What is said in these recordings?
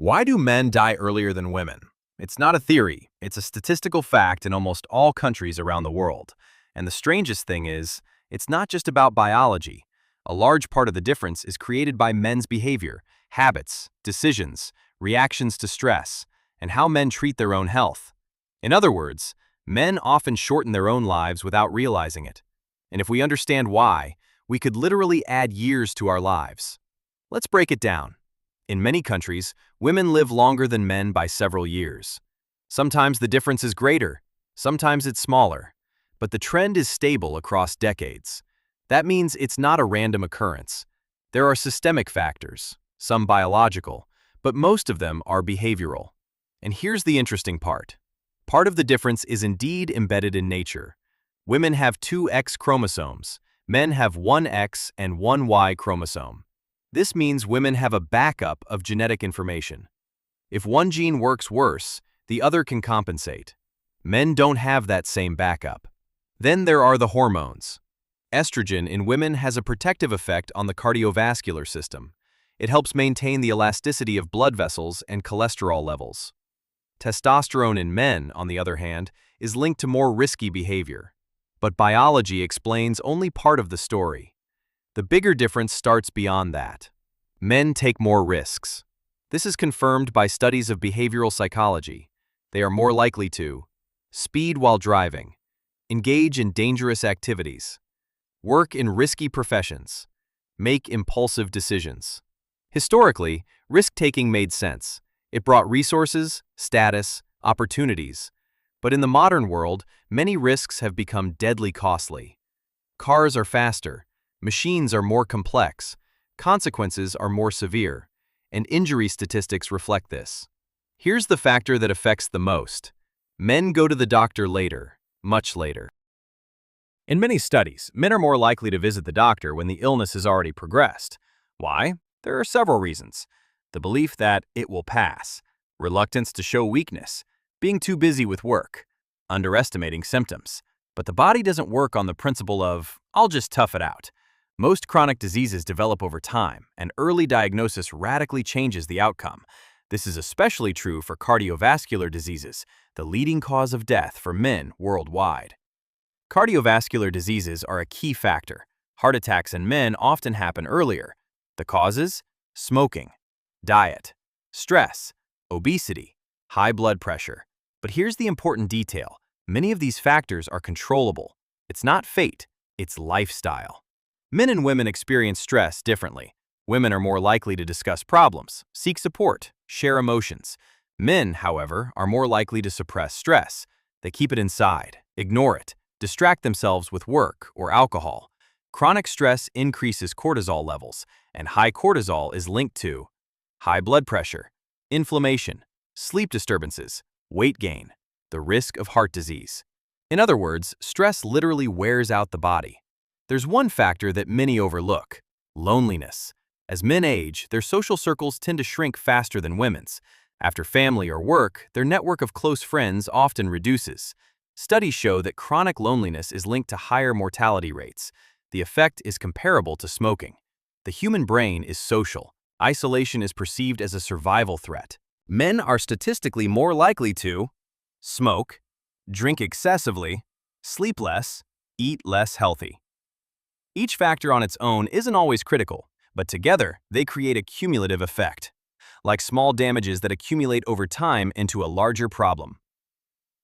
Why do men die earlier than women? It's not a theory, it's a statistical fact in almost all countries around the world. And the strangest thing is, it's not just about biology. A large part of the difference is created by men's behavior, habits, decisions, reactions to stress, and how men treat their own health. In other words, men often shorten their own lives without realizing it. And if we understand why, we could literally add years to our lives. Let's break it down. In many countries, women live longer than men by several years. Sometimes the difference is greater, sometimes it's smaller, but the trend is stable across decades. That means it's not a random occurrence. There are systemic factors, some biological, but most of them are behavioral. And here's the interesting part. Part of the difference is indeed embedded in nature. Women have two X chromosomes, men have one X and one Y chromosome. This means women have a backup of genetic information. If one gene works worse, the other can compensate. Men don't have that same backup. Then there are the hormones. Estrogen in women has a protective effect on the cardiovascular system. It helps maintain the elasticity of blood vessels and cholesterol levels. Testosterone in men, on the other hand, is linked to more risky behavior. But biology explains only part of the story. The bigger difference starts beyond that. Men take more risks. This is confirmed by studies of behavioral psychology. They are more likely to speed while driving, engage in dangerous activities, work in risky professions, make impulsive decisions. Historically, risk-taking made sense. It brought resources, status, opportunities. But in the modern world, many risks have become deadly costly. Cars are faster. Machines are more complex, consequences are more severe, and injury statistics reflect this. Here's the factor that affects the most. Men go to the doctor later, much later. In many studies, men are more likely to visit the doctor when the illness has already progressed. Why? There are several reasons. The belief that it will pass, reluctance to show weakness, being too busy with work, underestimating symptoms. But the body doesn't work on the principle of, I'll just tough it out. Most chronic diseases develop over time, and early diagnosis radically changes the outcome. This is especially true for cardiovascular diseases, the leading cause of death for men worldwide. Cardiovascular diseases are a key factor. Heart attacks in men often happen earlier. The causes? Smoking, diet, stress, obesity, high blood pressure. But here's the important detail. Many of these factors are controllable. It's not fate, it's lifestyle. Men and women experience stress differently. Women are more likely to discuss problems, seek support, share emotions. Men, however, are more likely to suppress stress. They keep it inside, ignore it, distract themselves with work or alcohol. Chronic stress increases cortisol levels, and high cortisol is linked to high blood pressure, inflammation, sleep disturbances, weight gain, the risk of heart disease. In other words, stress literally wears out the body. There's one factor that many overlook: loneliness. As men age, their social circles tend to shrink faster than women's. After family or work, their network of close friends often reduces. Studies show that chronic loneliness is linked to higher mortality rates. The effect is comparable to smoking. The human brain is social. Isolation is perceived as a survival threat. Men are statistically more likely to smoke, drink excessively, sleep less, eat less healthy. Each factor on its own isn't always critical, but together they create a cumulative effect, like small damages that accumulate over time into a larger problem.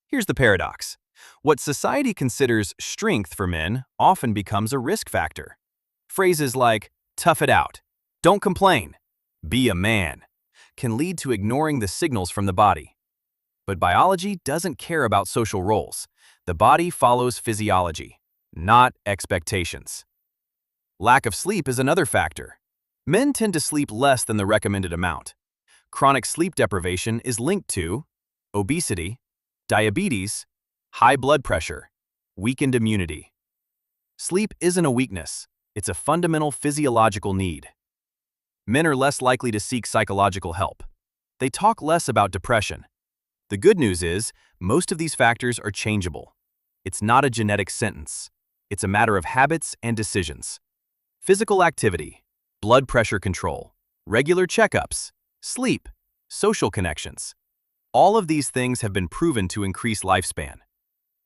Here's the paradox. What society considers strength for men often becomes a risk factor. Phrases like, tough it out, don't complain, be a man, can lead to ignoring the signals from the body. But biology doesn't care about social roles. The body follows physiology, not expectations. Lack of sleep is another factor. Men tend to sleep less than the recommended amount. Chronic sleep deprivation is linked to obesity, diabetes, high blood pressure, weakened immunity. Sleep isn't a weakness, it's a fundamental physiological need. Men are less likely to seek psychological help. They talk less about depression. The good news is, most of these factors are changeable. It's not a genetic sentence. It's a matter of habits and decisions. Physical activity, blood pressure control, regular checkups, sleep, social connections. All of these things have been proven to increase lifespan.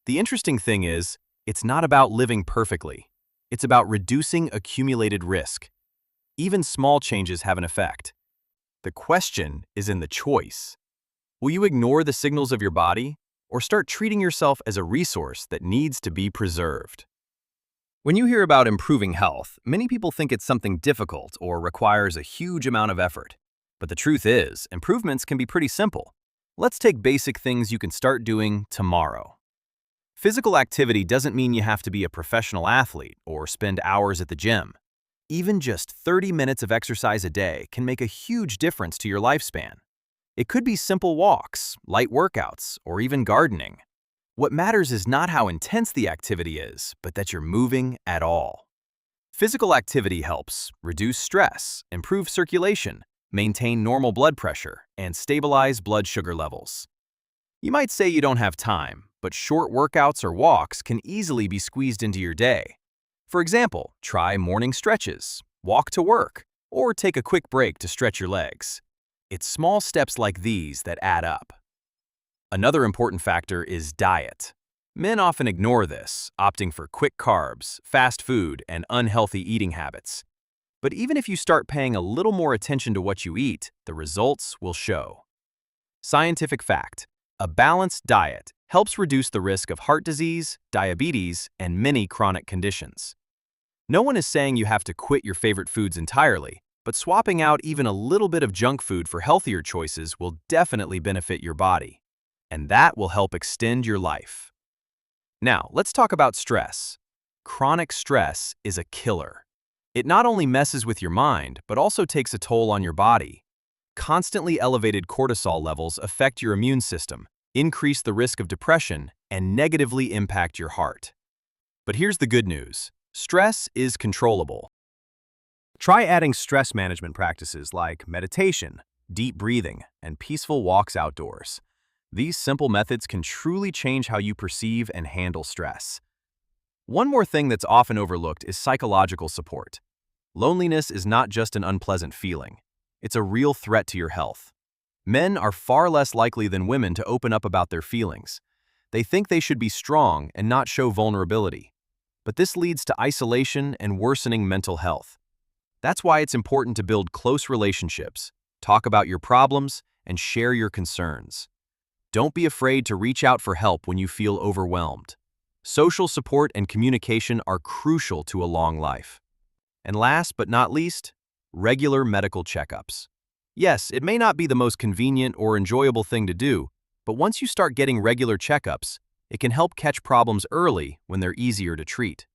The interesting thing is, it's not about living perfectly. It's about reducing accumulated risk. Even small changes have an effect. The question is in the choice. Will you ignore the signals of your body or start treating yourself as a resource that needs to be preserved? When you hear about improving health, many people think it's something difficult or requires a huge amount of effort. But the truth is, improvements can be pretty simple. Let's take basic things you can start doing tomorrow. Physical activity doesn't mean you have to be a professional athlete or spend hours at the gym. Even just 30 minutes of exercise a day can make a huge difference to your lifespan. It could be simple walks, light workouts, or even gardening. What matters is not how intense the activity is, but that you're moving at all. Physical activity helps reduce stress, improve circulation, maintain normal blood pressure, and stabilize blood sugar levels. You might say you don't have time, but short workouts or walks can easily be squeezed into your day. For example, try morning stretches, walk to work, or take a quick break to stretch your legs. It's small steps like these that add up. Another important factor is diet. Men often ignore this, opting for quick carbs, fast food, and unhealthy eating habits. But even if you start paying a little more attention to what you eat, the results will show. Scientific fact: a balanced diet helps reduce the risk of heart disease, diabetes, and many chronic conditions. No one is saying you have to quit your favorite foods entirely, but swapping out even a little bit of junk food for healthier choices will definitely benefit your body. And that will help extend your life. Now, let's talk about stress. Chronic stress is a killer. It not only messes with your mind, but also takes a toll on your body. Constantly elevated cortisol levels affect your immune system, increase the risk of depression, and negatively impact your heart. But here's the good news: stress is controllable. Try adding stress management practices like meditation, deep breathing, and peaceful walks outdoors. These simple methods can truly change how you perceive and handle stress. One more thing that's often overlooked is psychological support. Loneliness is not just an unpleasant feeling. It's a real threat to your health. Men are far less likely than women to open up about their feelings. They think they should be strong and not show vulnerability. But this leads to isolation and worsening mental health. That's why it's important to build close relationships, talk about your problems, and share your concerns. Don't be afraid to reach out for help when you feel overwhelmed. Social support and communication are crucial to a long life. And last but not least, regular medical checkups. Yes, it may not be the most convenient or enjoyable thing to do, but once you start getting regular checkups, it can help catch problems early when they're easier to treat.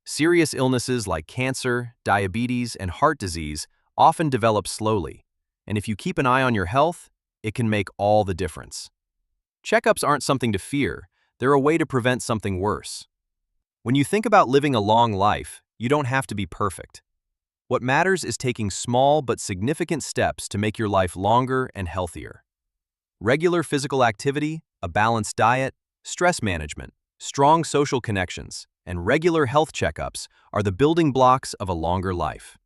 Serious illnesses like cancer, diabetes, and heart disease often develop slowly, and if you keep an eye on your health, it can make all the difference. Checkups aren't something to fear, they're a way to prevent something worse. When you think about living a long life, you don't have to be perfect. What matters is taking small but significant steps to make your life longer and healthier. Regular physical activity, a balanced diet, stress management, strong social connections, and regular health checkups are the building blocks of a longer life.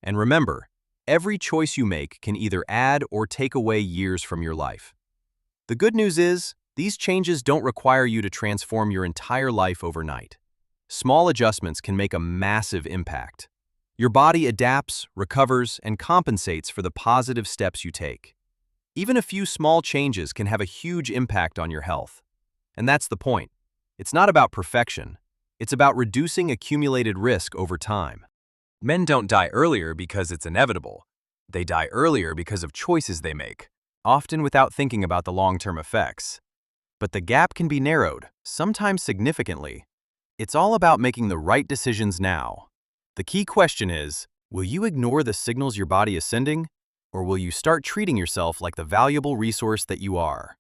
And remember, every choice you make can either add or take away years from your life. The good news is, these changes don't require you to transform your entire life overnight. Small adjustments can make a massive impact. Your body adapts, recovers, and compensates for the positive steps you take. Even a few small changes can have a huge impact on your health. And that's the point. It's not about perfection. It's about reducing accumulated risk over time. Men don't die earlier because it's inevitable. They die earlier because of choices they make, often without thinking about the long-term effects. But the gap can be narrowed, sometimes significantly. It's all about making the right decisions now. The key question is, will you ignore the signals your body is sending, or will you start treating yourself like the valuable resource that you are?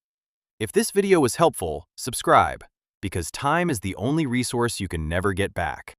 If this video was helpful, subscribe, because time is the only resource you can never get back.